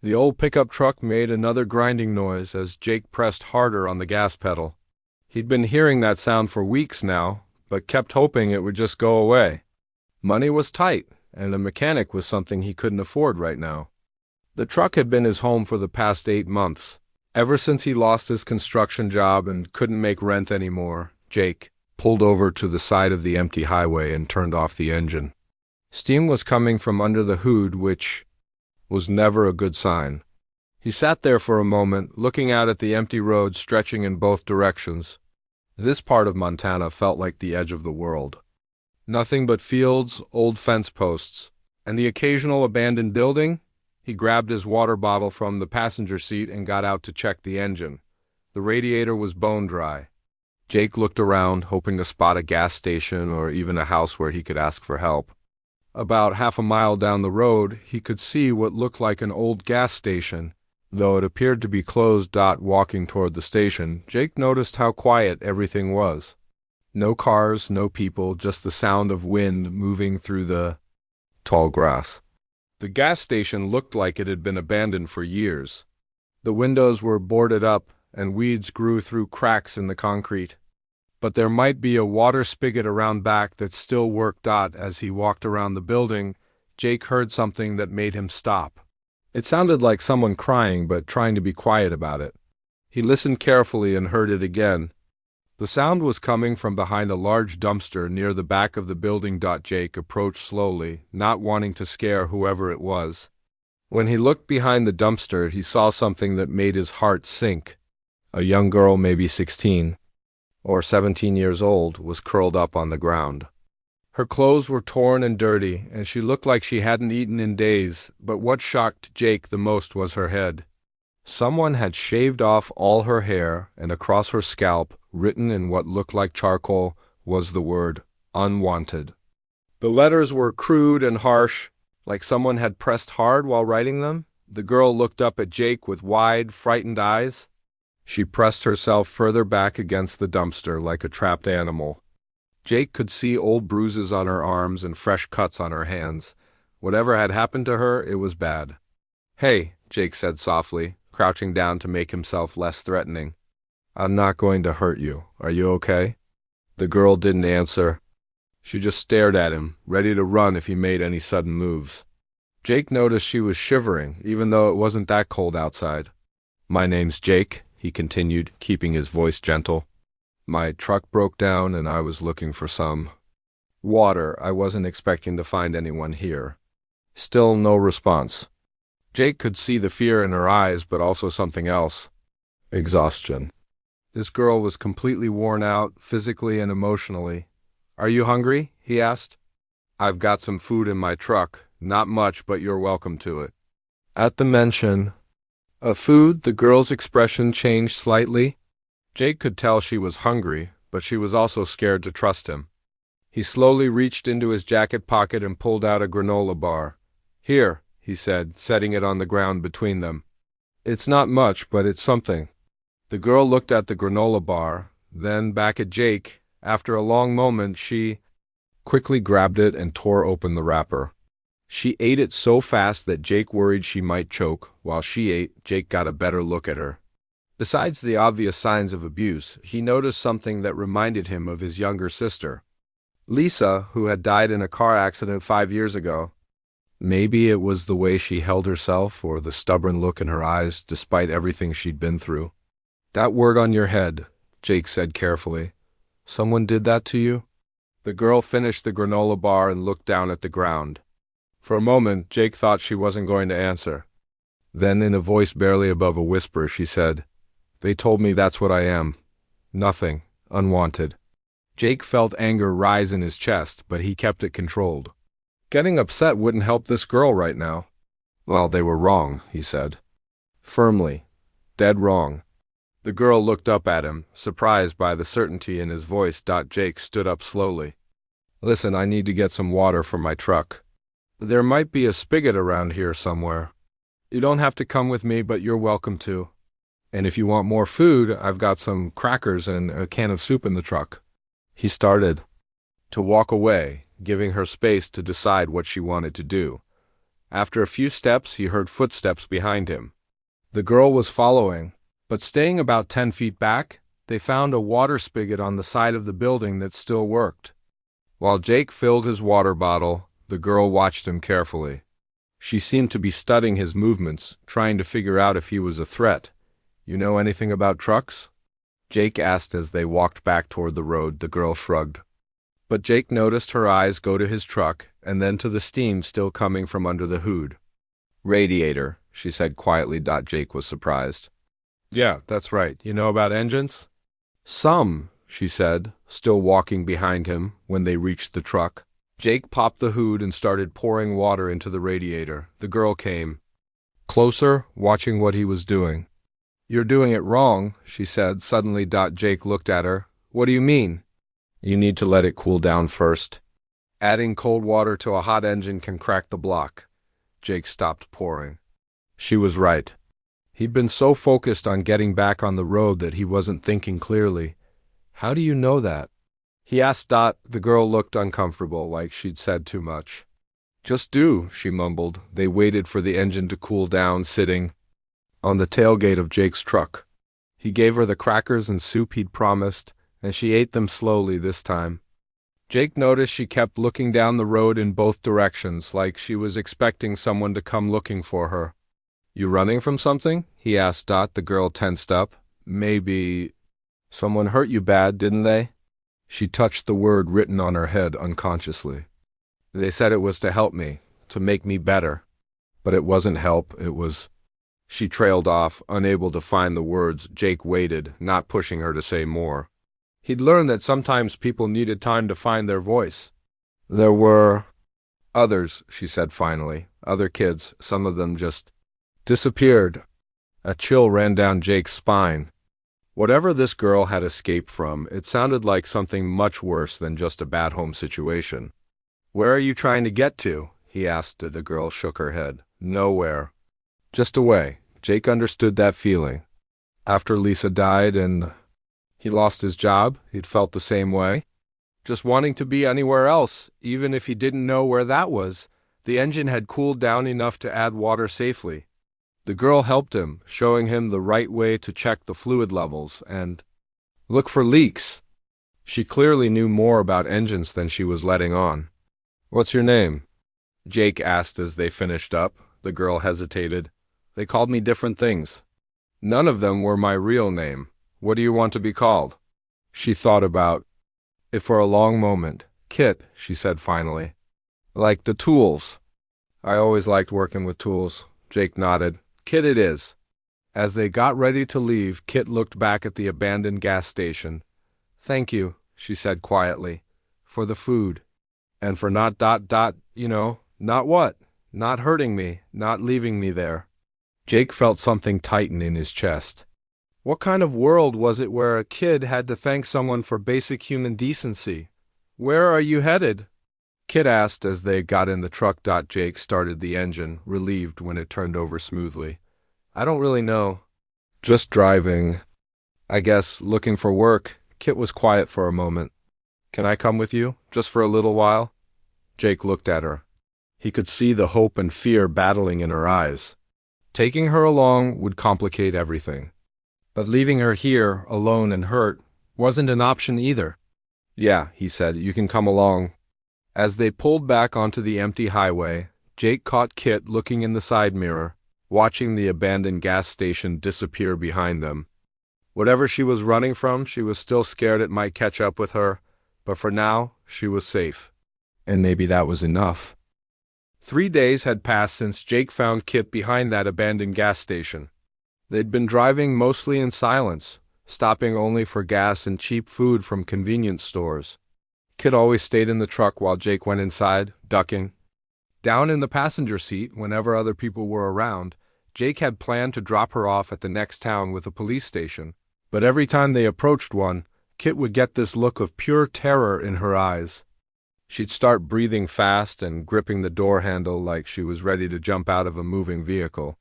The old pickup truck made another grinding noise as Jake pressed harder on the gas pedal. He'd been hearing that sound for weeks now, but kept hoping it would just go away. Money was tight, and a mechanic was something he couldn't afford right now. The truck had been his home for the past 8 months. Ever since he lost his construction job and couldn't make rent anymore, Jake pulled over to the side of the empty highway and turned off the engine. Steam was coming from under the hood, which was never a good sign. He sat there for a moment, looking out at the empty road stretching in both directions. This part of Montana felt like the edge of the world. Nothing but fields, old fence posts, and the occasional abandoned building. He grabbed his water bottle from the passenger seat and got out to check the engine. The radiator was bone dry. Jake looked around, hoping to spot a gas station or even a house where he could ask for help. About half a mile down the road, he could see what looked like an old gas station. Though it appeared to be closed. Walking toward the station, Jake noticed how quiet everything was. No cars, no people, just the sound of wind moving through the tall grass. The gas station looked like it had been abandoned for years. The windows were boarded up, and weeds grew through cracks in the concrete. But there might be a water spigot around back that still worked. As he walked around the building, Jake heard something that made him stop. It sounded like someone crying but trying to be quiet about it. He listened carefully and heard it again. The sound was coming from behind a large dumpster near the back of the building. Jake approached slowly, not wanting to scare whoever it was. When he looked behind the dumpster, he saw something that made his heart sink. A young girl, maybe 16 or 17 years old, was curled up on the ground. Her clothes were torn and dirty, and she looked like she hadn't eaten in days, but what shocked Jake the most was her head. Someone had shaved off all her hair, and across her scalp, written in what looked like charcoal, was the word "Unwanted." The letters were crude and harsh, like someone had pressed hard while writing them. The girl looked up at Jake with wide, frightened eyes. She pressed herself further back against the dumpster like a trapped animal. Jake could see old bruises on her arms and fresh cuts on her hands. Whatever had happened to her, it was bad. "Hey," Jake said softly, crouching down to make himself less threatening. "I'm not going to hurt you. Are you okay?" The girl didn't answer. She just stared at him, ready to run if he made any sudden moves. Jake noticed she was shivering, even though it wasn't that cold outside. "My name's Jake," he continued, keeping his voice gentle. "My truck broke down and I was looking for some water. I wasn't expecting to find anyone here." Still no response. Jake could see the fear in her eyes, but also something else. Exhaustion. This girl was completely worn out, physically and emotionally. "Are you hungry?" he asked. "I've got some food in my truck. Not much, but you're welcome to it." At the mention of food, the girl's expression changed slightly. Jake could tell she was hungry, but she was also scared to trust him. He slowly reached into his jacket pocket and pulled out a granola bar. "Here," he said, setting it on the ground between them. "It's not much, but it's something." The girl looked at the granola bar, then back at Jake. After a long moment, she quickly grabbed it and tore open the wrapper. She ate it so fast that Jake worried she might choke. While she ate, Jake got a better look at her. Besides the obvious signs of abuse, he noticed something that reminded him of his younger sister, Lisa, who had died in a car accident 5 years ago. Maybe it was the way she held herself or the stubborn look in her eyes despite everything she'd been through. "That word on your head," Jake said carefully. "Someone did that to you?" The girl finished the granola bar and looked down at the ground. For a moment, Jake thought she wasn't going to answer. Then, in a voice barely above a whisper, she said, "They told me that's what I am. Nothing. Unwanted." Jake felt anger rise in his chest, but he kept it controlled. Getting upset wouldn't help this girl right now. "Well, they were wrong," he said. Firmly. "Dead wrong." The girl looked up at him, surprised by the certainty in his voice. Jake stood up slowly. "Listen, I need to get some water for my truck. There might be a spigot around here somewhere. You don't have to come with me, but you're welcome to. And if you want more food, I've got some crackers and a can of soup in the truck." He started to walk away, giving her space to decide what she wanted to do. After a few steps, he heard footsteps behind him. The girl was following, but staying about 10 feet back, they found a water spigot on the side of the building that still worked. While Jake filled his water bottle, the girl watched him carefully. She seemed to be studying his movements, trying to figure out if he was a threat. "You know anything about trucks?" Jake asked as they walked back toward the road. The girl shrugged. But Jake noticed her eyes go to his truck and then to the steam still coming from under the hood. "Radiator," she said quietly. Jake was surprised. "Yeah, that's right. You know about engines?" "Some," she said, still walking behind him when they reached the truck. Jake popped the hood and started pouring water into the radiator. The girl came closer, watching what he was doing. "You're doing it wrong," she said suddenly. Jake looked at her. "What do you mean?" "You need to let it cool down first. Adding cold water to a hot engine can crack the block." Jake stopped pouring. She was right. He'd been so focused on getting back on the road that he wasn't thinking clearly. "How do you know that?" he asked. The girl looked uncomfortable, like she'd said too much. "Just do," she mumbled. They waited for the engine to cool down, sitting on the tailgate of Jake's truck. He gave her the crackers and soup he'd promised, and she ate them slowly this time. Jake noticed she kept looking down the road in both directions, like she was expecting someone to come looking for her. "You running from something?" he asked. The girl tensed up. "Maybe someone hurt you bad, didn't they?" She touched the word written on her head unconsciously. "They said it was to help me, to make me better. But it wasn't help, it was—" She trailed off, unable to find the words. Jake waited, not pushing her to say more. He'd learned that sometimes people needed time to find their voice. "There were others," she said finally. "Other kids. Some of them just disappeared." A chill ran down Jake's spine. Whatever this girl had escaped from, it sounded like something much worse than just a bad home situation. "Where are you trying to get to?" he asked. The girl shook her head. "Nowhere. Just away." Jake understood that feeling. After Lisa died and he lost his job, he'd felt the same way. Just wanting to be anywhere else, even if he didn't know where that was. The engine had cooled down enough to add water safely. The girl helped him, showing him the right way to check the fluid levels and look for leaks. She clearly knew more about engines than she was letting on. "What's your name?" Jake asked as they finished up. The girl hesitated. "They called me different things. None of them were my real name. What do you want to be called?" She thought about it for a long moment. "Kit," she said finally. "Like the tools." "I always liked working with tools." Jake nodded. "Kit it is." As they got ready to leave, Kit looked back at the abandoned gas station. "Thank you," she said quietly, "for the food. And for not not what? Not hurting me, not leaving me there." Jake felt something tighten in his chest. What kind of world was it where a kid had to thank someone for basic human decency? "Where are you headed?" Kit asked as they got in the truck. Jake started the engine, relieved when it turned over smoothly. "I don't really know. Just driving. I guess looking for work." Kit was quiet for a moment. "Can I come with you, just for a little while?" Jake looked at her. He could see the hope and fear battling in her eyes. Taking her along would complicate everything. But leaving her here, alone and hurt, wasn't an option either. "Yeah," he said, "you can come along." As they pulled back onto the empty highway, Jake caught Kit looking in the side mirror, watching the abandoned gas station disappear behind them. Whatever she was running from, she was still scared it might catch up with her, but for now, she was safe. And maybe that was enough. 3 days had passed since Jake found Kit behind that abandoned gas station. They'd been driving mostly in silence, stopping only for gas and cheap food from convenience stores. Kit always stayed in the truck while Jake went inside, ducking. Down in the passenger seat, whenever other people were around, Jake had planned to drop her off at the next town with a police station. But every time they approached one, Kit would get this look of pure terror in her eyes. She'd start breathing fast and gripping the door handle like she was ready to jump out of a moving vehicle.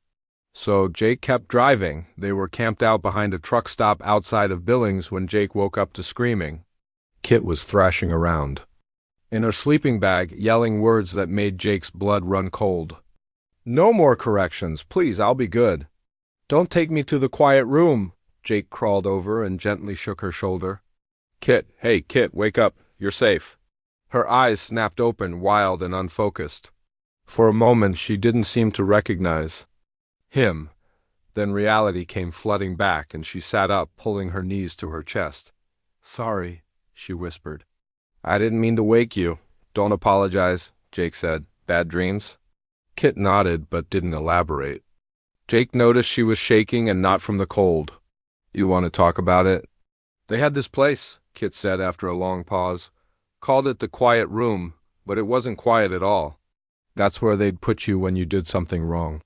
So Jake kept driving. They were camped out behind a truck stop outside of Billings when Jake woke up to screaming. Kit was thrashing around in her sleeping bag, yelling words that made Jake's blood run cold. No more corrections, please, I'll be good. Don't take me to the quiet room. Jake crawled over and gently shook her shoulder. Kit, hey, Kit, wake up. You're safe. Her eyes snapped open, wild and unfocused. For a moment, she didn't seem to recognize him. Then reality came flooding back, and she sat up, pulling her knees to her chest. Sorry, she whispered. I didn't mean to wake you. Don't apologize, Jake said. Bad dreams? Kit nodded, but didn't elaborate. Jake noticed she was shaking and not from the cold. You want to talk about it? They had this place, Kit said after a long pause. Called it the quiet room, but it wasn't quiet at all. That's where they'd put you when you did something wrong.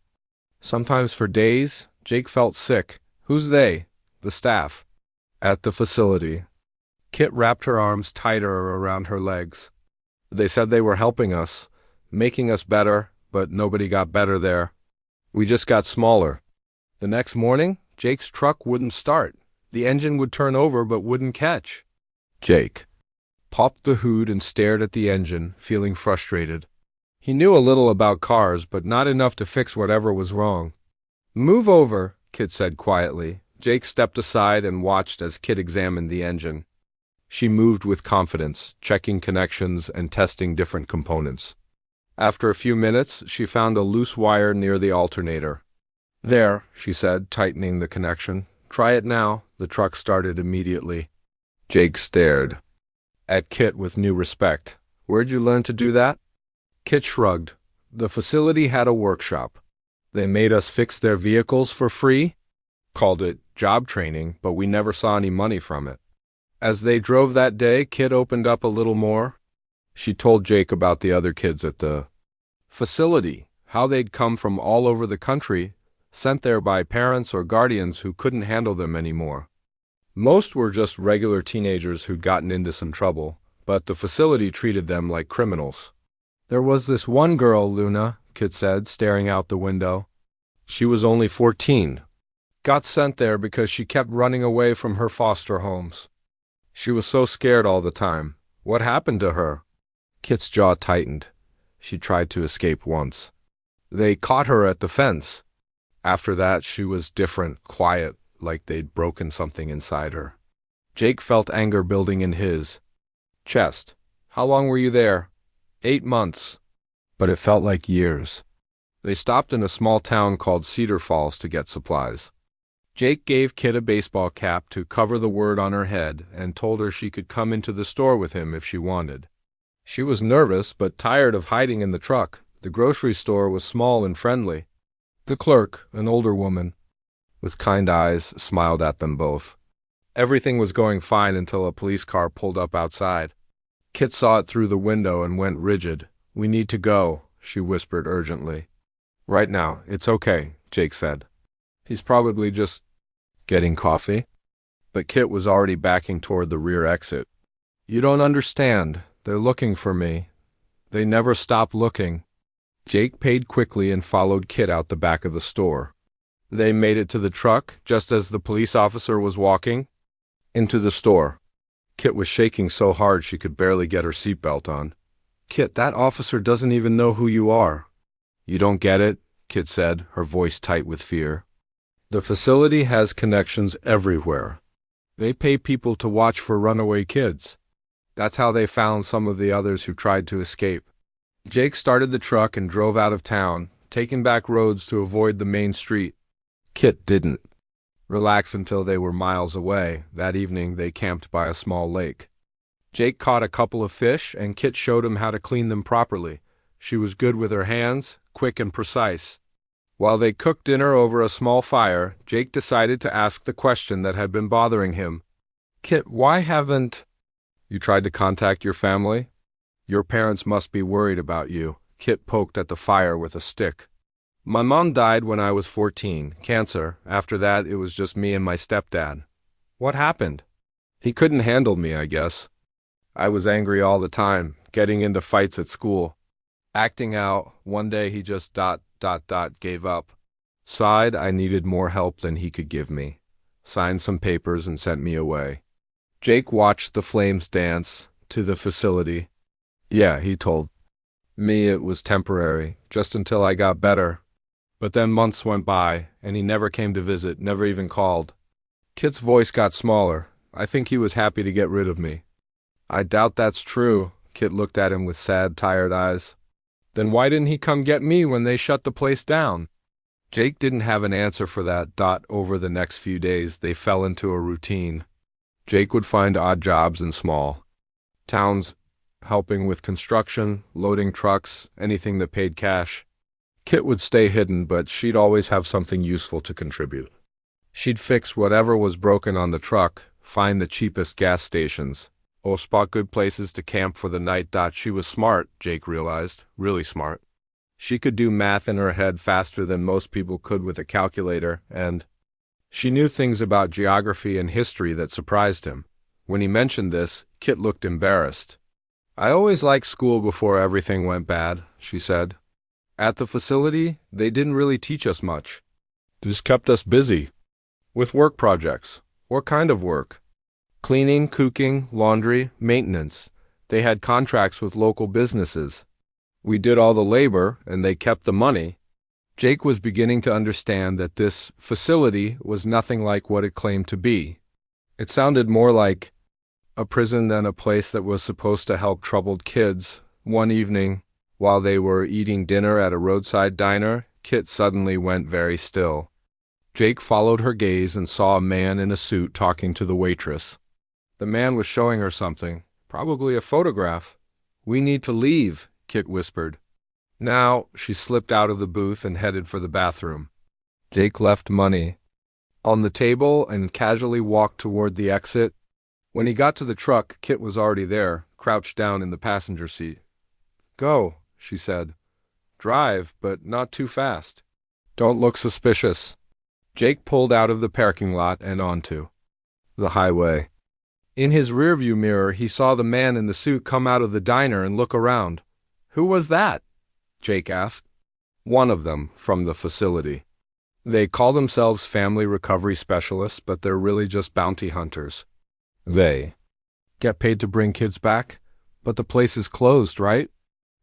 Sometimes for days, Jake felt sick. Who's they? The staff. At the facility. Kit wrapped her arms tighter around her legs. They said they were helping us, making us better, but nobody got better there. We just got smaller. The next morning, Jake's truck wouldn't start. The engine would turn over but wouldn't catch. Jake popped the hood and stared at the engine, feeling frustrated. He knew a little about cars, but not enough to fix whatever was wrong. Move over, Kit said quietly. Jake stepped aside and watched as Kit examined the engine. She moved with confidence, checking connections and testing different components. After a few minutes, she found a loose wire near the alternator. There, she said, tightening the connection. Try it now. The truck started immediately. Jake stared at Kit with new respect. Where'd you learn to do that? Kit shrugged. The facility had a workshop. They made us fix their vehicles for free. Called it job training, but we never saw any money from it. As they drove that day, Kit opened up a little more. She told Jake about the other kids at the facility, how they'd come from all over the country, sent there by parents or guardians who couldn't handle them anymore. Most were just regular teenagers who'd gotten into some trouble, but the facility treated them like criminals. There was this one girl, Luna, Kit said, staring out the window. She was only 14. Got sent there because she kept running away from her foster homes. She was so scared all the time. What happened to her? Kit's jaw tightened. She tried to escape once. They caught her at the fence. After that, she was different, quiet, like they'd broken something inside her. Jake felt anger building in his chest. How long were you there? 8 months. But it felt like years. They stopped in a small town called Cedar Falls to get supplies. Jake gave Kit a baseball cap to cover the word on her head and told her she could come into the store with him if she wanted. She was nervous but tired of hiding in the truck. The grocery store was small and friendly. The clerk, an older woman, with kind eyes, smiled at them both. Everything was going fine until a police car pulled up outside. Kit saw it through the window and went rigid. We need to go, she whispered urgently. Right now, it's okay, Jake said. He's probably just getting coffee. But Kit was already backing toward the rear exit. You don't understand. They're looking for me. They never stop looking. Jake paid quickly and followed Kit out the back of the store. They made it to the truck just as the police officer was walking into the store. Kit was shaking so hard she could barely get her seatbelt on. Kit, that officer doesn't even know who you are. You don't get it, Kit said, her voice tight with fear. The facility has connections everywhere. They pay people to watch for runaway kids. That's how they found some of the others who tried to escape. Jake started the truck and drove out of town, taking back roads to avoid the main street. Kit didn't relax until they were miles away. That evening, they camped by a small lake. Jake caught a couple of fish, and Kit showed him how to clean them properly. She was good with her hands, quick and precise. While they cooked dinner over a small fire, Jake decided to ask the question that had been bothering him. Kit, why haven't you tried to contact your family? Your parents must be worried about you. Kit poked at the fire with a stick. My mom died when I was 14, cancer. After that, it was just me and my stepdad. What happened? He couldn't handle me, I guess. I was angry all the time, getting into fights at school. Acting out, one day he just gave up. Sighed I needed more help than he could give me. Signed some papers and sent me away. Jake watched the flames dance to the facility. Yeah, he told me it was temporary, just until I got better. But then months went by, and he never came to visit, never even called. Kit's voice got smaller. I think he was happy to get rid of me. I doubt that's true. Kit looked at him with sad, tired eyes. Then why didn't he come get me when they shut the place down? Jake didn't have an answer for that. Over the next few days, they fell into a routine. Jake would find odd jobs in small towns, helping with construction, loading trucks, anything that paid cash. Kit would stay hidden, but she'd always have something useful to contribute. She'd fix whatever was broken on the truck, find the cheapest gas stations, or spot good places to camp for the night. She was smart, Jake realized, really smart. She could do math in her head faster than most people could with a calculator, and she knew things about geography and history that surprised him. When he mentioned this, Kit looked embarrassed. I always liked school before everything went bad, she said. At the facility, they didn't really teach us much. Just kept us busy. With work projects. What kind of work? Cleaning, cooking, laundry, maintenance. They had contracts with local businesses. We did all the labor, and they kept the money. Jake was beginning to understand that this facility was nothing like what it claimed to be. It sounded more like a prison than a place that was supposed to help troubled kids. One evening, while they were eating dinner at a roadside diner, Kit suddenly went very still. Jake followed her gaze and saw a man in a suit talking to the waitress. The man was showing her something, probably a photograph. We need to leave, Kit whispered. Now, she slipped out of the booth and headed for the bathroom. Jake left money on the table and casually walked toward the exit. When he got to the truck, Kit was already there, crouched down in the passenger seat. Go, she said. Drive, but not too fast. Don't look suspicious. Jake pulled out of the parking lot and onto the highway. In his rearview mirror, he saw the man in the suit come out of the diner and look around. Who was that? Jake asked. One of them, from the facility. They call themselves family recovery specialists, but they're really just bounty hunters. They get paid to bring kids back? But the place is closed, right?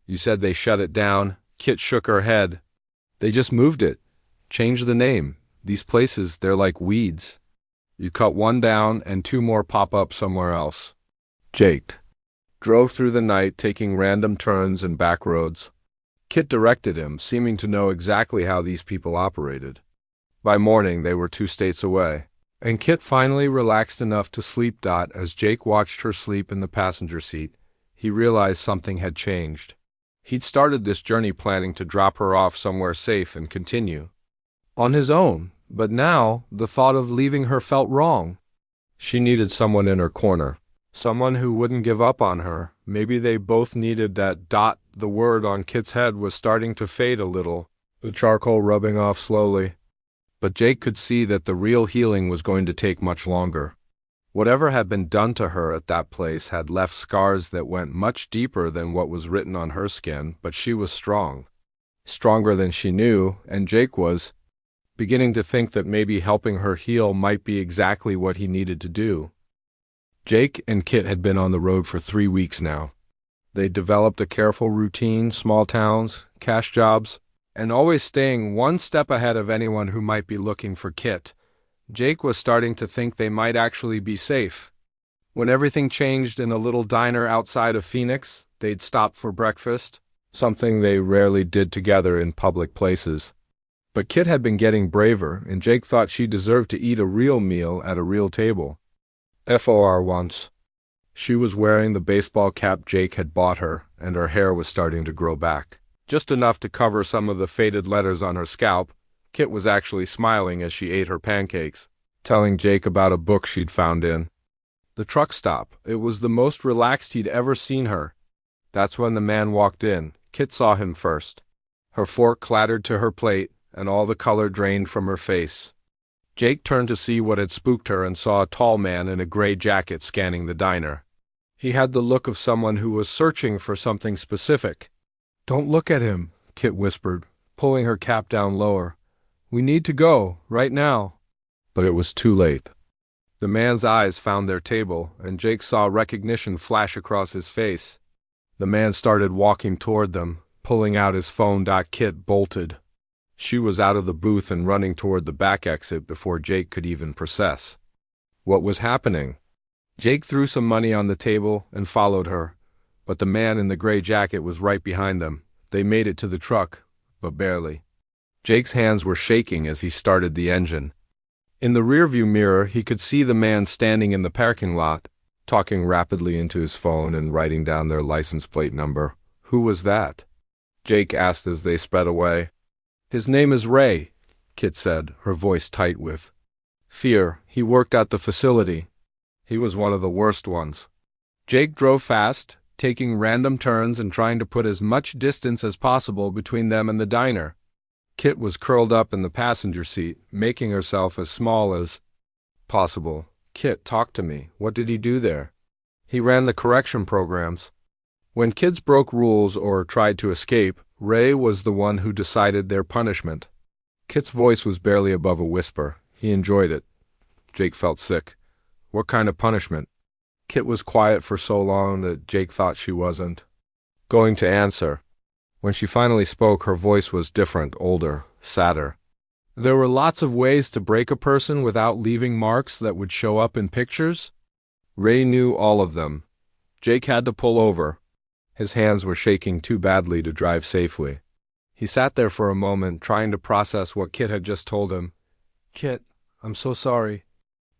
You said they shut it down. Kit shook her head. They just moved it. Changed the name. These places, they're like weeds. You cut one down and two more pop up somewhere else. Jake drove through the night, taking random turns and back roads. Kit directed him, seeming to know exactly how these people operated. By morning, they were 2 states away, and Kit finally relaxed enough to sleep. As Jake watched her sleep in the passenger seat, he realized something had changed. He'd started this journey planning to drop her off somewhere safe and continue on his own, but now the thought of leaving her felt wrong. She needed someone in her corner, someone who wouldn't give up on her. Maybe they both needed that. The word on Kit's head was starting to fade a little, the charcoal rubbing off slowly. But Jake could see that the real healing was going to take much longer. Whatever had been done to her at that place had left scars that went much deeper than what was written on her skin, but she was strong. Stronger than she knew, and Jake was beginning to think that maybe helping her heal might be exactly what he needed to do. Jake and Kit had been on the road for 3 weeks now. They developed a careful routine, small towns, cash jobs, and always staying one step ahead of anyone who might be looking for Kit. Jake was starting to think they might actually be safe. When everything changed in a little diner outside of Phoenix, they'd stop for breakfast, something they rarely did together in public places. But Kit had been getting braver, and Jake thought she deserved to eat a real meal at a real table. For once. She was wearing the baseball cap Jake had bought her, and her hair was starting to grow back. Just enough to cover some of the faded letters on her scalp. Kit was actually smiling as she ate her pancakes, telling Jake about a book she'd found in the truck stop. It was the most relaxed he'd ever seen her. That's when the man walked in. Kit saw him first. Her fork clattered to her plate, and all the color drained from her face. Jake turned to see what had spooked her and saw a tall man in a gray jacket scanning the diner. He had the look of someone who was searching for something specific. Don't look at him, Kit whispered, pulling her cap down lower. We need to go, right now. But it was too late. The man's eyes found their table, and Jake saw recognition flash across his face. The man started walking toward them, pulling out his phone. Kit bolted. She was out of the booth and running toward the back exit before Jake could even process what was happening. Jake threw some money on the table and followed her, but the man in the gray jacket was right behind them. They made it to the truck, but barely. Jake's hands were shaking as he started the engine. In the rearview mirror, he could see the man standing in the parking lot, talking rapidly into his phone and writing down their license plate number. Who was that? Jake asked as they sped away. His name is Ray, Kit said, her voice tight with fear. He worked at the facility. He was one of the worst ones. Jake drove fast, taking random turns and trying to put as much distance as possible between them and the diner. Kit was curled up in the passenger seat, making herself as small as possible. Kit, talk to me. What did he do there? He ran the correction programs. When kids broke rules or tried to escape, Ray was the one who decided their punishment. Kit's voice was barely above a whisper. He enjoyed it. Jake felt sick. What kind of punishment? Kit was quiet for so long that Jake thought she wasn't going to answer. When she finally spoke, her voice was different, older, sadder. There were lots of ways to break a person without leaving marks that would show up in pictures. Ray knew all of them. Jake had to pull over. His hands were shaking too badly to drive safely. He sat there for a moment, trying to process what Kit had just told him. Kit, I'm so sorry.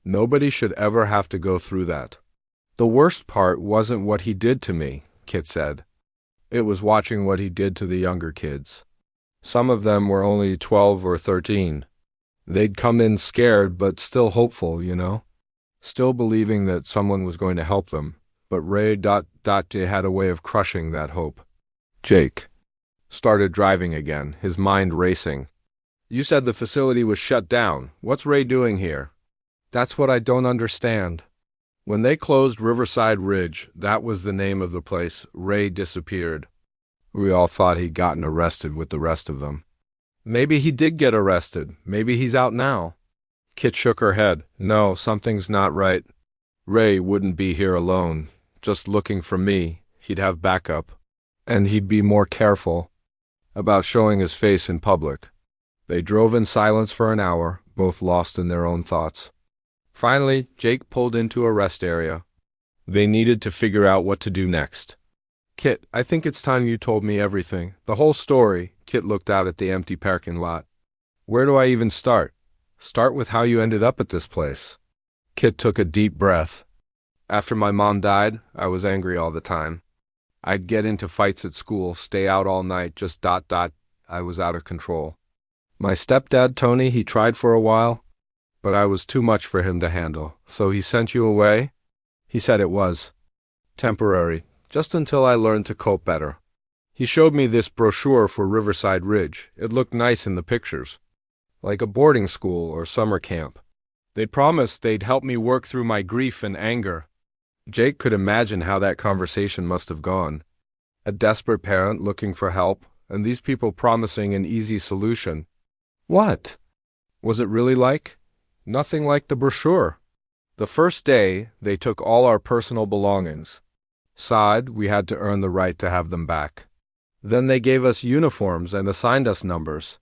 Nobody should ever have to go through that. The worst part wasn't what he did to me, Kit said. It was watching what he did to the younger kids. Some of them were only 12 or 13. They'd come in scared but still hopeful, still believing that someone was going to help them. But Ray had a way of crushing that hope. Jake started driving again, his mind racing. You said the facility was shut down. What's Ray doing here? That's what I don't understand. When they closed Riverside Ridge, that was the name of the place, Ray disappeared. We all thought he'd gotten arrested with the rest of them. Maybe he did get arrested. Maybe he's out now. Kit shook her head. No, something's not right. Ray wouldn't be here alone, just looking for me. He'd have backup. And he'd be more careful about showing his face in public. They drove in silence for an hour, both lost in their own thoughts. Finally, Jake pulled into a rest area. They needed to figure out what to do next. Kit, I think it's time you told me everything. The whole story. Kit looked out at the empty parking lot. Where do I even start? Start with how you ended up at this place. Kit took a deep breath. After my mom died, I was angry all the time. I'd get into fights at school, stay out all night, just ... I was out of control. My stepdad, Tony, he tried for a while, but I was too much for him to handle. So he sent you away? He said it was temporary, just until I learned to cope better. He showed me this brochure for Riverside Ridge. It looked nice in the pictures, like a boarding school or summer camp. They'd promised they'd help me work through my grief and anger. Jake could imagine how that conversation must have gone. A desperate parent looking for help, and these people promising an easy solution. What was it really like? Nothing like the brochure. The first day, they took all our personal belongings. Said we had to earn the right to have them back. Then they gave us uniforms and assigned us numbers.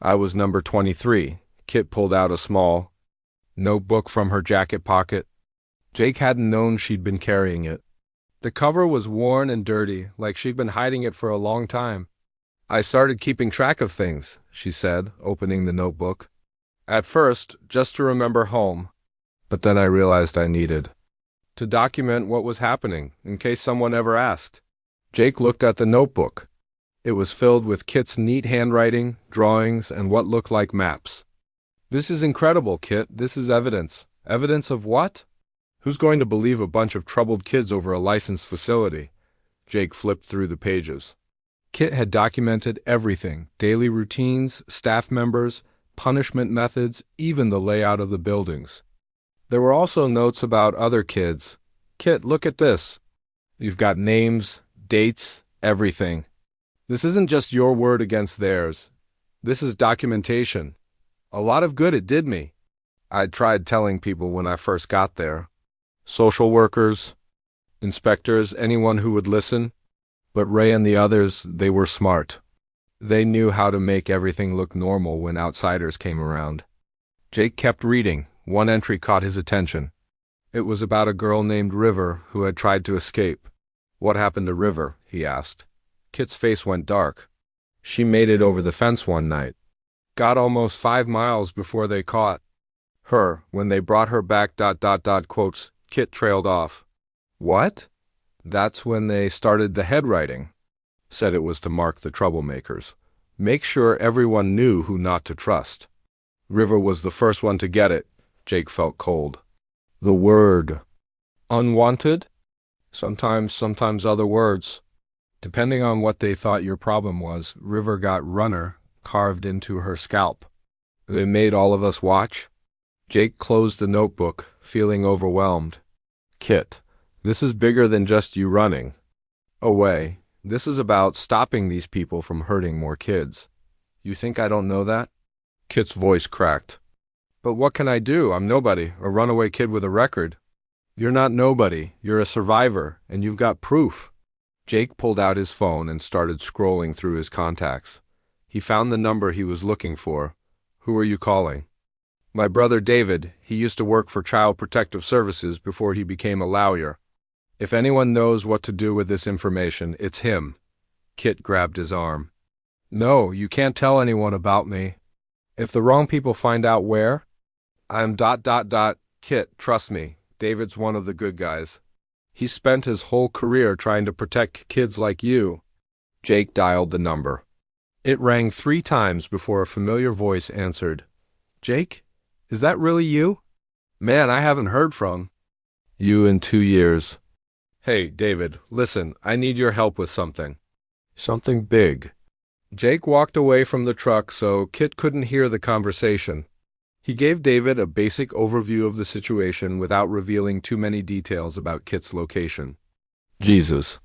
I was number 23. Kit pulled out a small notebook from her jacket pocket. Jake hadn't known she'd been carrying it. The cover was worn and dirty, like she'd been hiding it for a long time. I started keeping track of things, she said, opening the notebook. At first, just to remember home. But then I realized I needed to document what was happening, in case someone ever asked. Jake looked at the notebook. It was filled with Kit's neat handwriting, drawings, and what looked like maps. This is incredible, Kit. This is evidence. Evidence of what? Who's going to believe a bunch of troubled kids over a licensed facility? Jake flipped through the pages. Kit had documented everything, daily routines, staff members, punishment methods, even the layout of the buildings. There were also notes about other kids. Kit, look at this. You've got names, dates, everything. This isn't just your word against theirs. This is documentation. A lot of good it did me. I'd tried telling people when I first got there. Social workers, inspectors, anyone who would listen. But Ray and the others, they were smart. They knew how to make everything look normal when outsiders came around. Jake kept reading. One entry caught his attention. It was about a girl named River who had tried to escape. "What happened to River?" he asked. Kit's face went dark. "She made it over the fence one night. Got almost 5 miles before they caught her. When they brought her back, quotes, Kit trailed off. What? That's when they started the head writing. Said it was to mark the troublemakers. Make sure everyone knew who not to trust. River was the first one to get it." Jake felt cold. "The word unwanted? Sometimes other words. Depending on what they thought your problem was, River got runner carved into her scalp. They made all of us watch." Jake closed the notebook, feeling overwhelmed. "Kit, this is bigger than just you running away. This is about stopping these people from hurting more kids. You think I don't know that?" Kit's voice cracked. "But what can I do? I'm nobody, a runaway kid with a record." "You're not nobody. You're a survivor, and you've got proof." Jake pulled out his phone and started scrolling through his contacts. He found the number he was looking for. "Who are you calling?" "My brother David. He used to work for Child Protective Services before he became a lawyer. If anyone knows what to do with this information, it's him." Kit grabbed his arm. "No, you can't tell anyone about me. If the wrong people find out where, I'm ... Kit, trust me, David's one of the good guys. He spent his whole career trying to protect kids like you." Jake dialed the number. It rang 3 times before a familiar voice answered. "Jake? Is that really you? Man, I haven't heard from you in 2 years. Hey, David, listen, I need your help with something. Something big." Jake walked away from the truck so Kit couldn't hear the conversation. He gave David a basic overview of the situation without revealing too many details about Kit's location. "Jesus.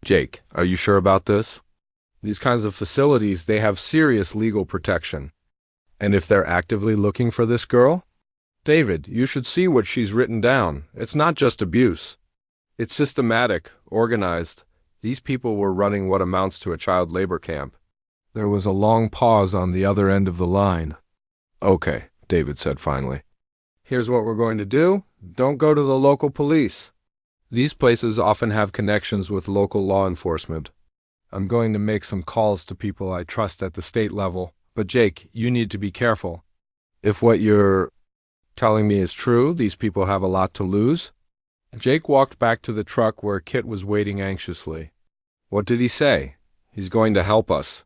Jake, are you sure about this? These kinds of facilities, they have serious legal protection. And if they're actively looking for this girl? David, you should see what she's written down. It's not just abuse. It's systematic, organized. These people were running what amounts to a child labor camp." There was a long pause on the other end of the line. "Okay," David said finally. "Here's what we're going to do. Don't go to the local police. These places often have connections with local law enforcement. I'm going to make some calls to people I trust at the state level. But Jake, you need to be careful. If what you're telling me is true, these people have a lot to lose." Jake walked back to the truck where Kit was waiting anxiously. "What did he say?" "He's going to help us.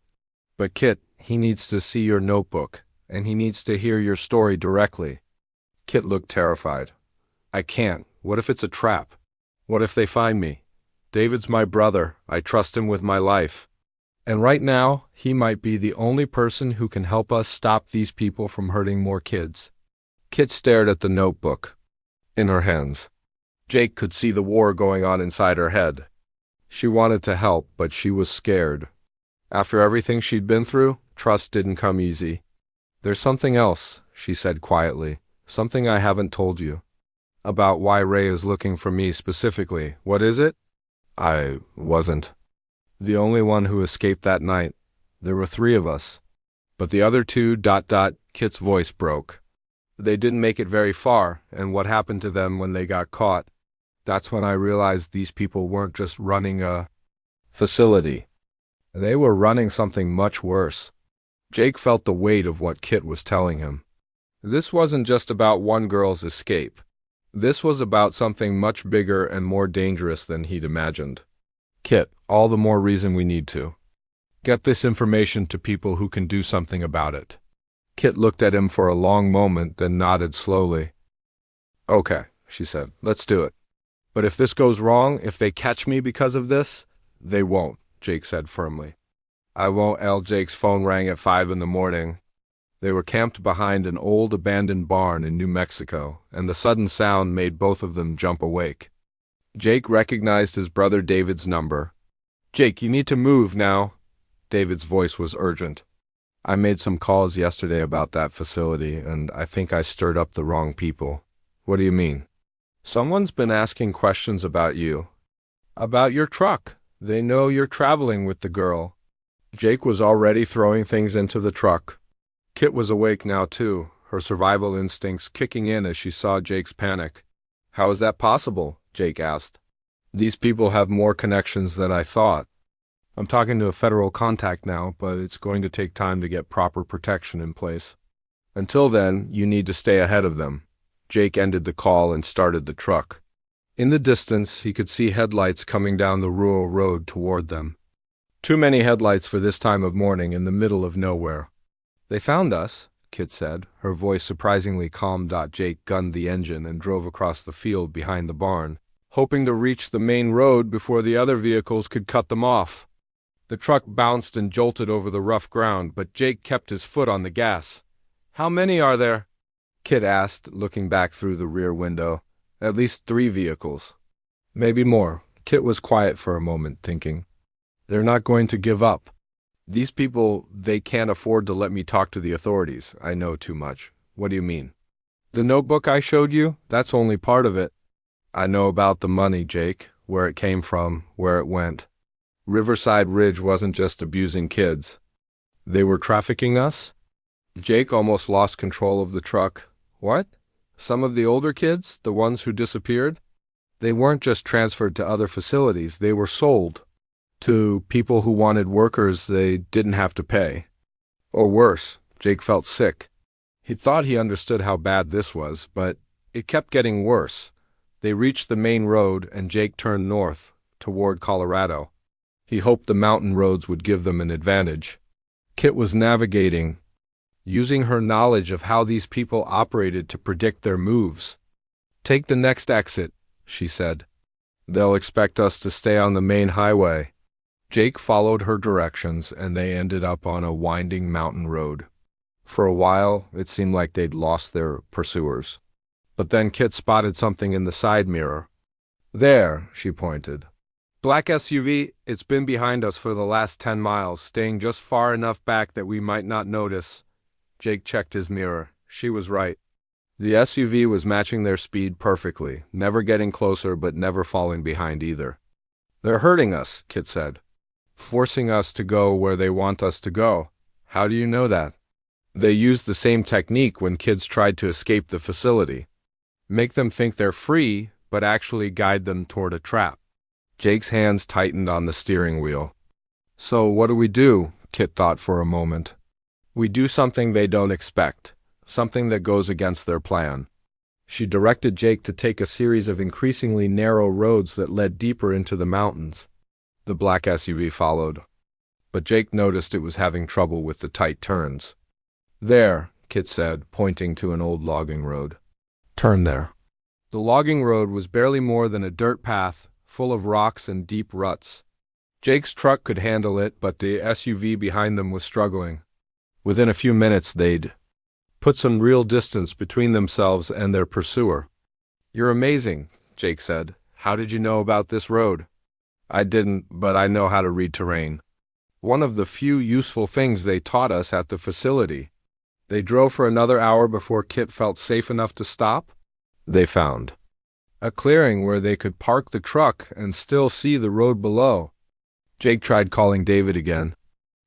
But Kit, he needs to see your notebook, and he needs to hear your story directly." Kit looked terrified. "I can't. What if it's a trap? What if they find me? David's my brother. I trust him with my life. And right now, he might be the only person who can help us stop these people from hurting more kids." Kit stared at the notebook in her hands. Jake could see the war going on inside her head. She wanted to help, but she was scared. After everything she'd been through, trust didn't come easy. "There's something else," she said quietly. "Something I haven't told you. About why Ray is looking for me specifically. What is it?" "I wasn't the only one who escaped that night. There were 3 of us. But the other 2... Kit's voice broke. "They didn't make it very far, and what happened to them when they got caught? That's when I realized these people weren't just running a facility. They were running something much worse." Jake felt the weight of what Kit was telling him. This wasn't just about one girl's escape. This was about something much bigger and more dangerous than he'd imagined. "Kit, all the more reason we need to get this information to people who can do something about it." Kit looked at him for a long moment, then nodded slowly. "Okay," she said, "let's do it. But if this goes wrong, if they catch me because of this..." "They won't," Jake said firmly. "I won't." Jake's phone rang at 5 in the morning. They were camped behind an old abandoned barn in New Mexico, and the sudden sound made both of them jump awake. Jake recognized his brother David's number. "Jake, you need to move now." David's voice was urgent. "I made some calls yesterday about that facility, and I think I stirred up the wrong people." "What do you mean?" "Someone's been asking questions about you. About your truck. They know you're traveling with the girl." Jake was already throwing things into the truck. Kit was awake now too, her survival instincts kicking in as she saw Jake's panic. "How is that possible?" Jake asked. "These people have more connections than I thought. I'm talking to a federal contact now, but it's going to take time to get proper protection in place. Until then, you need to stay ahead of them." Jake ended the call and started the truck. In the distance, he could see headlights coming down the rural road toward them. Too many headlights for this time of morning in the middle of nowhere. "They found us," Kit said, her voice surprisingly calm. Jake gunned the engine and drove across the field behind the barn, hoping to reach the main road before the other vehicles could cut them off. The truck bounced and jolted over the rough ground, but Jake kept his foot on the gas. "How many are there?" Kit asked, looking back through the rear window. "At least 3 vehicles. Maybe more." Kit was quiet for a moment, thinking. "They're not going to give up. These people, they can't afford to let me talk to the authorities. I know too much." "What do you mean?" "The notebook I showed you, that's only part of it. I know about the money, Jake, where it came from, where it went. Riverside Ridge wasn't just abusing kids. They were trafficking us?" Jake almost lost control of the truck. "What? Some of the older kids, the ones who disappeared? They weren't just transferred to other facilities, they were sold. To people who wanted workers they didn't have to pay. Or worse." Jake felt sick. He thought he understood how bad this was, but it kept getting worse. They reached the main road, and Jake turned north, toward Colorado. He hoped the mountain roads would give them an advantage. Kit was navigating, using her knowledge of how these people operated to predict their moves. "Take the next exit," she said. "They'll expect us to stay on the main highway." Jake followed her directions, and they ended up on a winding mountain road. For a while, it seemed like they'd lost their pursuers. But then Kit spotted something in the side mirror. "There," she pointed. "Black SUV, it's been behind us for the last 10 miles, staying just far enough back that we might not notice." Jake checked his mirror. She was right. The SUV was matching their speed perfectly, never getting closer but never falling behind either. "They're hurting us," Kit said. "Forcing us to go where they want us to go." "How do you know that?" "They used the same technique when kids tried to escape the facility. Make them think they're free, but actually guide them toward a trap." Jake's hands tightened on the steering wheel. "So what do we do?" Kit thought for a moment. "We do something they don't expect, something that goes against their plan." She directed Jake to take a series of increasingly narrow roads that led deeper into the mountains. The black SUV followed, but Jake noticed it was having trouble with the tight turns. "There," Kit said, pointing to an old logging road. "Turn there." The logging road was barely more than a dirt path, full of rocks and deep ruts. Jake's truck could handle it, but the SUV behind them was struggling. Within a few minutes, they'd put some real distance between themselves and their pursuer. "You're amazing," Jake said. "How did you know about this road?" "I didn't, but I know how to read terrain. One of the few useful things they taught us at the facility." They drove for another hour before Kit felt safe enough to stop. They found a clearing where they could park the truck and still see the road below. Jake tried calling David again.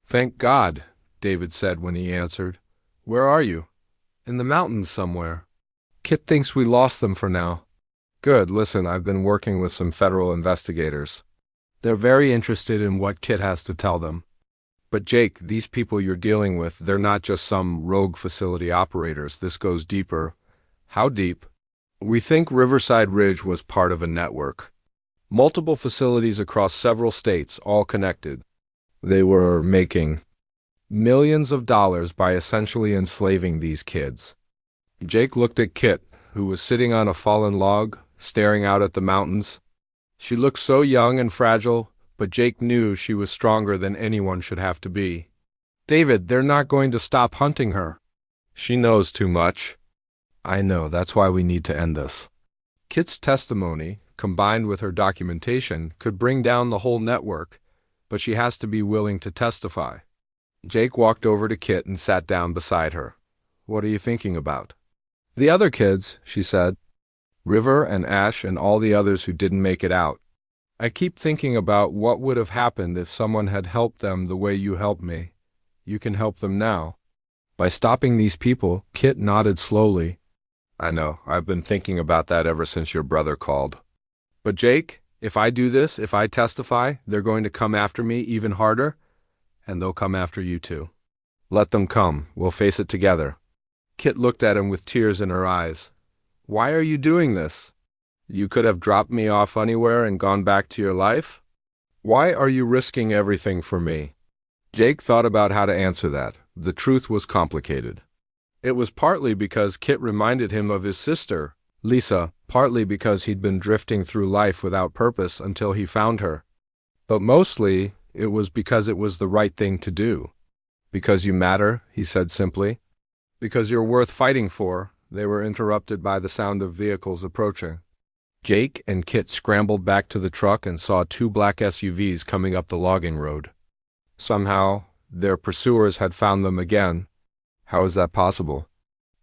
"Thank God," David said when he answered. "Where are you?" "In the mountains somewhere. Kit thinks we lost them for now." "Good. Listen, I've been working with some federal investigators. They're very interested in what Kit has to tell them. But Jake, these people you're dealing with, they're not just some rogue facility operators. This goes deeper." "How deep?" "We think Riverside Ridge was part of a network. Multiple facilities across several states, all connected. They were making millions of dollars by essentially enslaving these kids." Jake looked at Kit, who was sitting on a fallen log, staring out at the mountains. She looked so young and fragile, but Jake knew she was stronger than anyone should have to be. "David, they're not going to stop hunting her." "She knows too much." "I know, that's why we need to end this." Kit's testimony, combined with her documentation, could bring down the whole network, but she has to be willing to testify. Jake walked over to Kit and sat down beside her. "What are you thinking about?" "The other kids," she said. "River and Ash and all the others who didn't make it out. I keep thinking about what would have happened if someone had helped them the way you helped me. You can help them now. By stopping these people, Kit nodded slowly. I know, I've been thinking about that ever since your brother called. But Jake, if I do this, if I testify, they're going to come after me even harder, and they'll come after you too. Let them come. We'll face it together. Kit looked at him with tears in her eyes. Why are you doing this? You could have dropped me off anywhere and gone back to your life? Why are you risking everything for me? Jake thought about how to answer that. The truth was complicated. It was partly because Kit reminded him of his sister, Lisa, partly because he'd been drifting through life without purpose until he found her. But mostly, it was because it was the right thing to do. Because you matter, he said simply. Because you're worth fighting for. They were interrupted by the sound of vehicles approaching. Jake and Kit scrambled back to the truck and saw two black SUVs coming up the logging road. Somehow, their pursuers had found them again. How is that possible?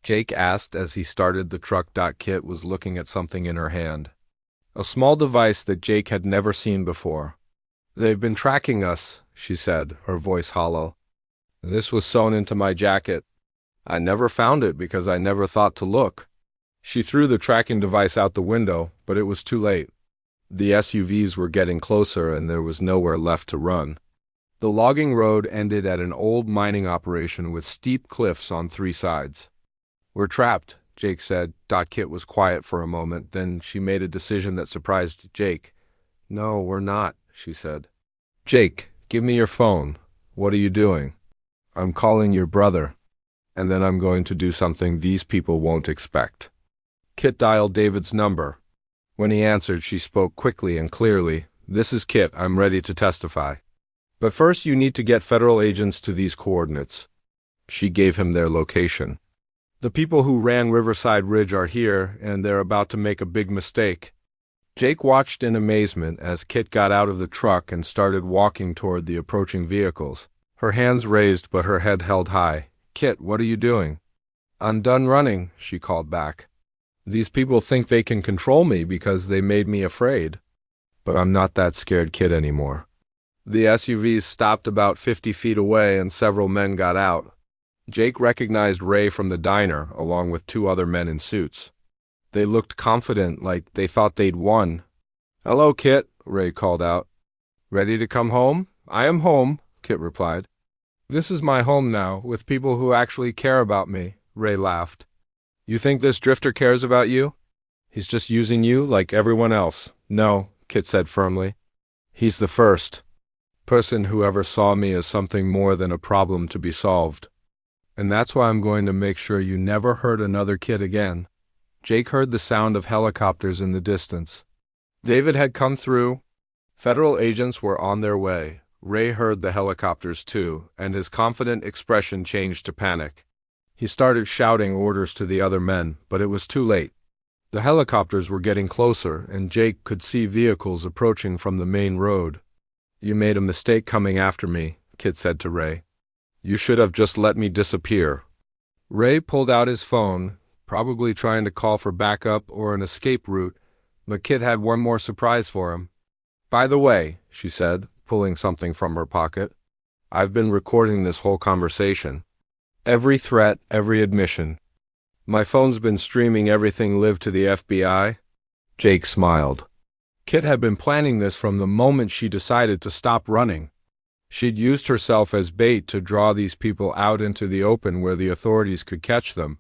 Jake asked as he started the truck. Kit was looking at something in her hand. A small device that Jake had never seen before. They've been tracking us, she said, her voice hollow. This was sewn into my jacket. I never found it because I never thought to look. She threw the tracking device out the window, but it was too late. The SUVs were getting closer and there was nowhere left to run. The logging road ended at an old mining operation with steep cliffs on three sides. We're trapped, Jake said. Kit was quiet for a moment, then she made a decision that surprised Jake. No, we're not, she said. Jake, give me your phone. What are you doing? I'm calling your brother, and then I'm going to do something these people won't expect. Kit dialed David's number. When he answered, she spoke quickly and clearly. This is Kit. I'm ready to testify. But first you need to get federal agents to these coordinates. She gave him their location. The people who ran Riverside Ridge are here, and they're about to make a big mistake. Jake watched in amazement as Kit got out of the truck and started walking toward the approaching vehicles. Her hands raised but her head held high. Kit, what are you doing? I'm done running, she called back. These people think they can control me because they made me afraid. But I'm not that scared kid anymore. The SUVs stopped about 50 feet away and several men got out. Jake recognized Ray from the diner, along with two other men in suits. They looked confident, like they thought they'd won. Hello, Kit, Ray called out. Ready to come home? I am home, Kit replied. This is my home now, with people who actually care about me, Ray laughed. You think this drifter cares about you? He's just using you like everyone else. No, Kit said firmly. He's the first person who ever saw me as something more than a problem to be solved. And that's why I'm going to make sure you never hurt another kid again. Jake heard the sound of helicopters in the distance. David had come through. Federal agents were on their way. Ray heard the helicopters too, and his confident expression changed to panic. He started shouting orders to the other men, but it was too late. The helicopters were getting closer, and Jake could see vehicles approaching from the main road. You made a mistake coming after me, Kit said to Ray. You should have just let me disappear. Ray pulled out his phone, probably trying to call for backup or an escape route, but Kit had one more surprise for him. By the way, she said, pulling something from her pocket, I've been recording this whole conversation. Every threat, every admission. My phone's been streaming everything live to the FBI. Jake smiled. Kit had been planning this from the moment she decided to stop running. She'd used herself as bait to draw these people out into the open where the authorities could catch them.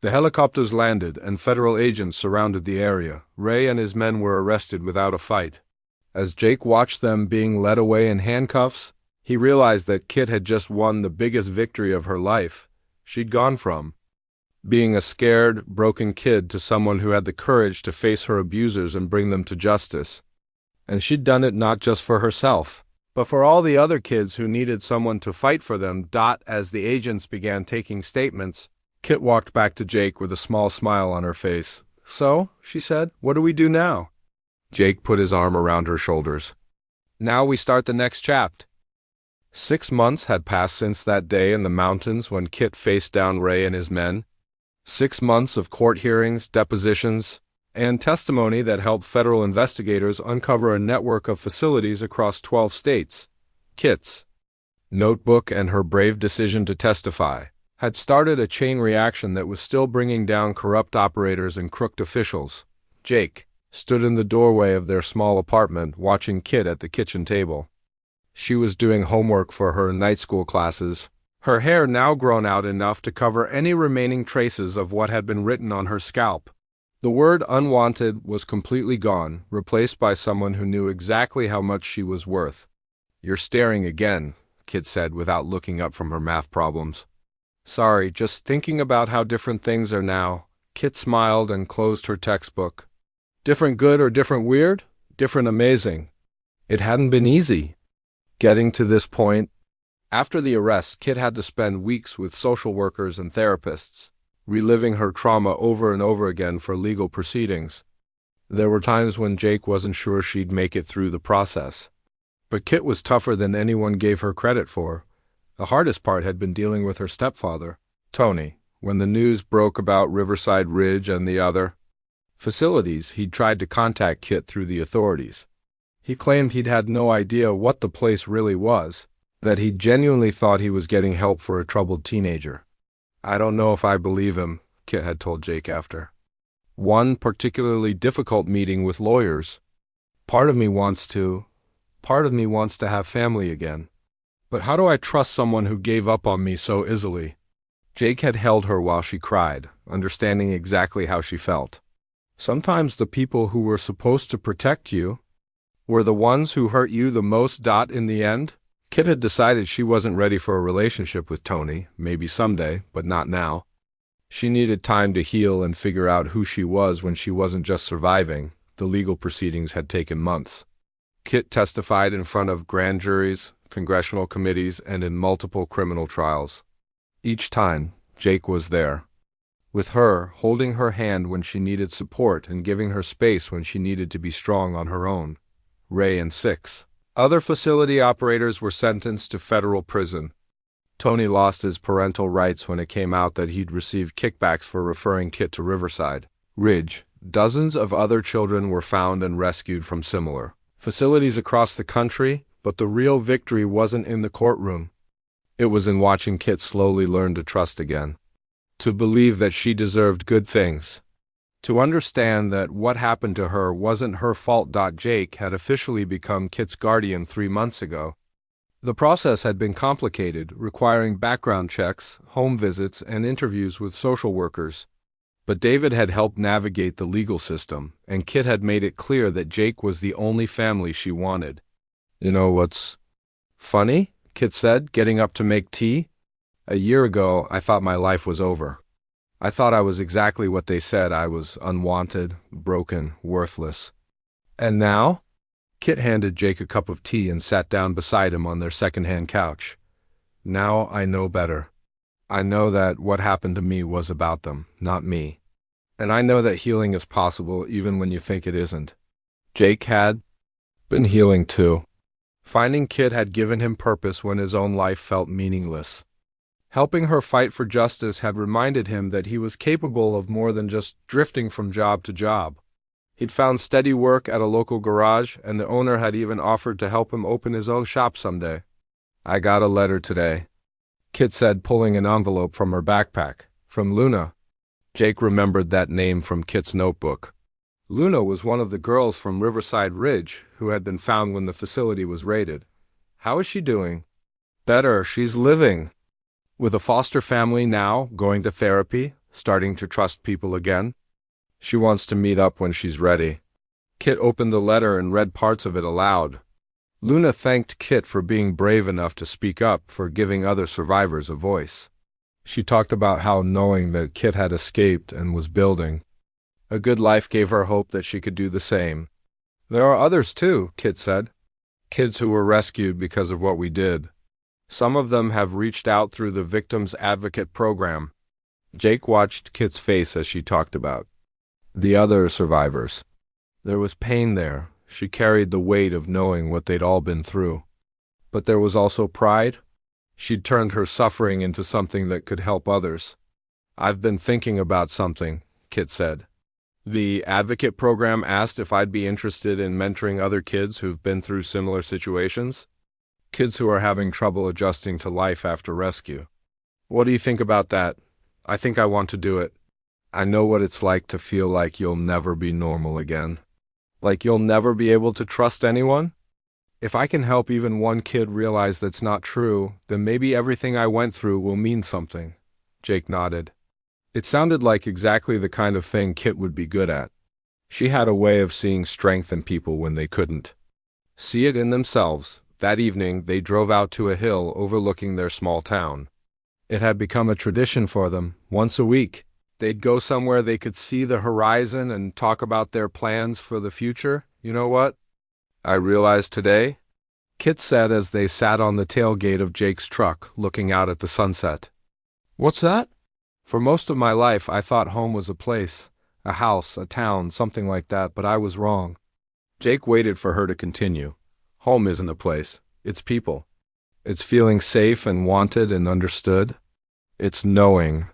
The helicopters landed, and federal agents surrounded the area. Ray and his men were arrested without a fight. As Jake watched them being led away in handcuffs, he realized that Kit had just won the biggest victory of her life. She'd gone from being a scared, broken kid to someone who had the courage to face her abusers and bring them to justice. And she'd done it not just for herself, but for all the other kids who needed someone to fight for them. As the agents began taking statements, Kit walked back to Jake with a small smile on her face. So, she said, what do we do now? Jake put his arm around her shoulders. Now we start the next chapter. 6 months had passed since that day in the mountains when Kit faced down Ray and his men. 6 months of court hearings, depositions, and testimony that helped federal investigators uncover a network of facilities across 12 states. Kit's notebook and her brave decision to testify had started a chain reaction that was still bringing down corrupt operators and crooked officials. Jake stood in the doorway of their small apartment watching Kit at the kitchen table. She was doing homework for her night school classes, her hair now grown out enough to cover any remaining traces of what had been written on her scalp. The word unwanted was completely gone, replaced by someone who knew exactly how much she was worth. "You're staring again," Kit said without looking up from her math problems. "Sorry, just thinking about how different things are now." Kit smiled and closed her textbook. Different good or different weird? Different amazing. It hadn't been easy getting to this point. After the arrest, Kit had to spend weeks with social workers and therapists, reliving her trauma over and over again for legal proceedings. There were times when Jake wasn't sure she'd make it through the process. But Kit was tougher than anyone gave her credit for. The hardest part had been dealing with her stepfather, Tony, when the news broke about Riverside Ridge and the other facilities. He'd tried to contact Kit through the authorities. He claimed he'd had no idea what the place really was, that he genuinely thought he was getting help for a troubled teenager. "I don't know if I believe him," Kit had told Jake after one particularly difficult meeting with lawyers. Part of me wants to have family again. But how do I trust someone who gave up on me so easily?" Jake had held her while she cried, understanding exactly how she felt. Sometimes the people who were supposed to protect you were the ones who hurt you the most. In the end, Kit had decided she wasn't ready for a relationship with Tony, maybe someday, but not now. She needed time to heal and figure out who she was when she wasn't just surviving. The legal proceedings had taken months. Kit testified in front of grand juries, congressional committees, and in multiple criminal trials. Each time, Jake was there, with her, holding her hand when she needed support and giving her space when she needed to be strong on her own. Ray and 6 other facility operators were sentenced to federal prison. Tony lost his parental rights when it came out that he'd received kickbacks for referring Kit to Riverside Ridge. Dozens of other children were found and rescued from similar facilities across the country, but the real victory wasn't in the courtroom. It was in watching Kit slowly learn to trust again, to believe that she deserved good things, to understand that what happened to her wasn't her fault. Jake had officially become Kit's guardian 3 months ago. The process had been complicated, requiring background checks, home visits, and interviews with social workers. But David had helped navigate the legal system, and Kit had made it clear that Jake was the only family she wanted. "You know what's funny?" Kit said, getting up to make tea. "A year ago, I thought my life was over. I thought I was exactly what they said I was: unwanted, broken, worthless. And now?" Kit handed Jake a cup of tea and sat down beside him on their second-hand couch. "Now I know better. I know that what happened to me was about them, not me. And I know that healing is possible even when you think it isn't." Jake had been healing too. Finding Kit had given him purpose when his own life felt meaningless. Helping her fight for justice had reminded him that he was capable of more than just drifting from job to job. He'd found steady work at a local garage, and the owner had even offered to help him open his own shop someday. "I got a letter today," Kit said, pulling an envelope from her backpack. "From Luna." Jake remembered that name from Kit's notebook. Luna was one of the girls from Riverside Ridge who had been found when the facility was raided. "How is she doing?" "Better. She's living with a foster family now, going to therapy, starting to trust people again. She wants to meet up when she's ready." Kit opened the letter and read parts of it aloud. Luna thanked Kit for being brave enough to speak up, for giving other survivors a voice. She talked about how knowing that Kit had escaped and was building a good life gave her hope that she could do the same. "There are others too," Kit said. "Kids who were rescued because of what we did. Some of them have reached out through the Victims Advocate program." Jake watched Kit's face as she talked about the other survivors. There was pain there. She carried the weight of knowing what they'd all been through. But there was also pride. She'd turned her suffering into something that could help others. "I've been thinking about something," Kit said. The advocate program asked if I'd be interested in mentoring other kids who've been through similar situations. Kids who are having trouble adjusting to life after rescue. What do you think about that? I think I want to do it. I know what it's like to feel like you'll never be normal again. Like you'll never be able to trust anyone? If I can help even one kid realize that's not true, then maybe everything I went through will mean something. Jake nodded. It sounded like exactly the kind of thing Kit would be good at. She had a way of seeing strength in people when they couldn't see it in themselves. That evening, they drove out to a hill overlooking their small town. It had become a tradition for them. Once a week, they'd go somewhere they could see the horizon and talk about their plans for the future. You know what I realized today? Kit said as they sat on the tailgate of Jake's truck, looking out at the sunset. What's that? For most of my life, I thought home was a place, a house, a town, something like that, but I was wrong. Jake waited for her to continue. Home isn't a place. It's people. It's feeling safe and wanted and understood. It's knowing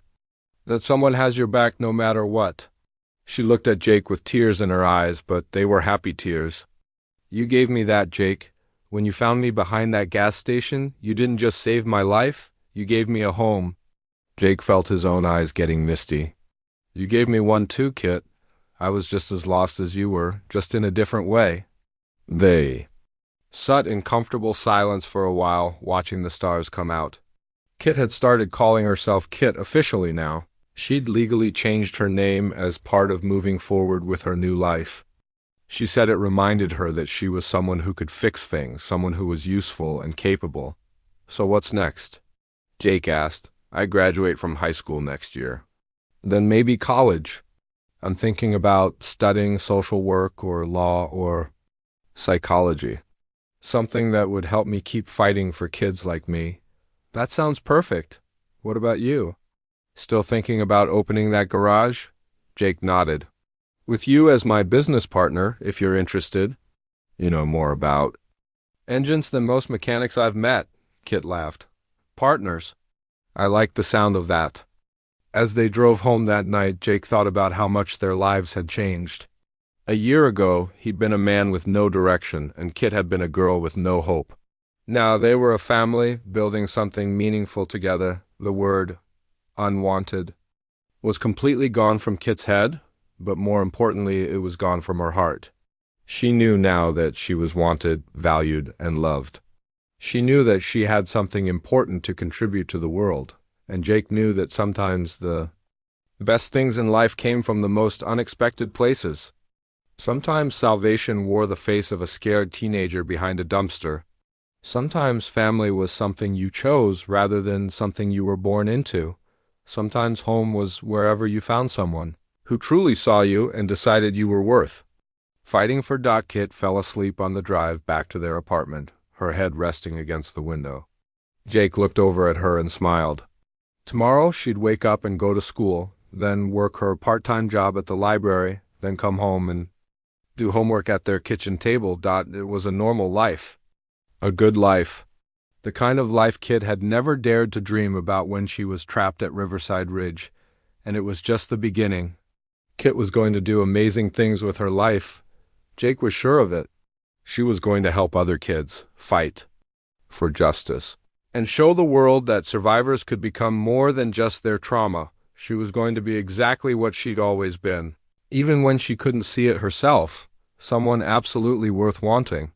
that someone has your back no matter what. She looked at Jake with tears in her eyes, but they were happy tears. You gave me that, Jake. When you found me behind that gas station, you didn't just save my life, you gave me a home. Jake felt his own eyes getting misty. You gave me one too, Kit. I was just as lost as you were, just in a different way. They sat in comfortable silence for a while, watching the stars come out. Kit had started calling herself Kit officially now. She'd legally changed her name as part of moving forward with her new life. She said it reminded her that she was someone who could fix things, someone who was useful and capable. So what's next? Jake asked. I graduate from high school next year. Then maybe college. I'm thinking about studying social work or law or psychology. Something that would help me keep fighting for kids like me. That sounds perfect. What about you? Still thinking about opening that garage? Jake nodded. With you as my business partner, if you're interested. You know more about engines than most mechanics I've met, Kit laughed. Partners. I liked the sound of that. As they drove home that night, Jake thought about how much their lives had changed. A year ago, he'd been a man with no direction, and Kit had been a girl with no hope. Now they were a family, building something meaningful together. The word, unwanted, was completely gone from Kit's head, but more importantly, it was gone from her heart. She knew now that she was wanted, valued, and loved. She knew that she had something important to contribute to the world, and Jake knew that sometimes the best things in life came from the most unexpected places. Sometimes salvation wore the face of a scared teenager behind a dumpster. Sometimes family was something you chose rather than something you were born into. Sometimes home was wherever you found someone who truly saw you and decided you were worth fighting for. Kit fell asleep on the drive back to their apartment, her head resting against the window. Jake looked over at her and smiled. Tomorrow she'd wake up and go to school, then work her part-time job at the library, then come home and do homework at their kitchen table. It was a normal life. A good life. The kind of life Kit had never dared to dream about when she was trapped at Riverside Ridge, and it was just the beginning. Kit was going to do amazing things with her life. Jake was sure of it. She was going to help other kids fight for justice and show the world that survivors could become more than just their trauma. She was going to be exactly what she'd always been, even when she couldn't see it herself, someone absolutely worth wanting.